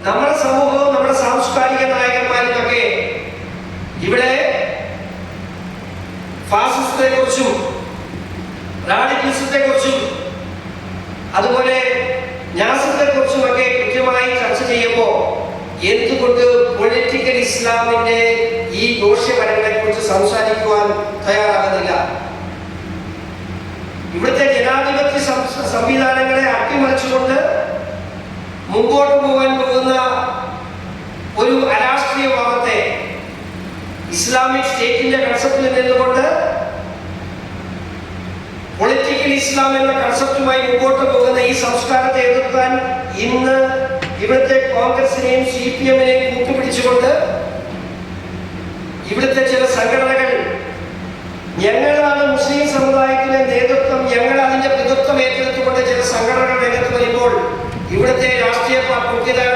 നമ്മുടെ സമൂഹവും നമ്മുടെ സാംസ്കാരിക നായകന്മാരുമൊക്കെ ഇവിടെ ഫാസിസത്തെ കുറിച്ചും റാഡിക്കലിസത്തെ കുറിച്ചും അതുപോലെ നാസിസത്തെ കുറിച്ചുമൊക്കെ കൃത്യമായി ചർച്ച ചെയ്യുമ്പോൾ എന്തുകൊണ്ട് പൊളിറ്റിക്കൽ ഇസ്ലാമിന്റെ ഈ ദോഷഫലങ്ങളെ കുറിച്ച് സംസാരിക്കുവാൻ തയ്യാറാകുന്നില്ല? ഇവിടുത്തെ ജനാധിപത്യ സംവിധാനങ്ങളെ അട്ടിമറിച്ചുകൊണ്ട് മുമ്പോട്ട് പോകാൻ പോകുന്ന ഒരു അരാഷ്ട്രീയവാദത്തെ ഇസ്ലാമിക് സ്റ്റേറ്റിന്റെ കൺസെപ്റ്റിൽ നിന്നുകൊണ്ട് പൊളിറ്റിക്കൽ ഇസ്ലാം എന്ന കൺസെപ്റ്റുമായി മുമ്പോട്ട് പോകുന്ന ഈ സംസ്കാരത്തെ എതിർക്കാൻ ഇന്ന് ഇവിടുത്തെ കോൺഗ്രസിനെയും CPM-നെയും കൂട്ടുപിടിച്ചുകൊണ്ട് ഇവിടുത്തെ ചില സംഘടനകൾ ഞങ്ങളാണ് മുസ്ലിം സമുദായത്തിലെ നേതൃത്വം, ഞങ്ങൾ അതിന്റെ പിതൃത്വം ഏറ്റെടുത്തുകൊണ്ട് ചില സംഘടനകൾ രംഗത്ത് വരുമ്പോൾ ഇവിടുത്തെ മുഖ്യധാര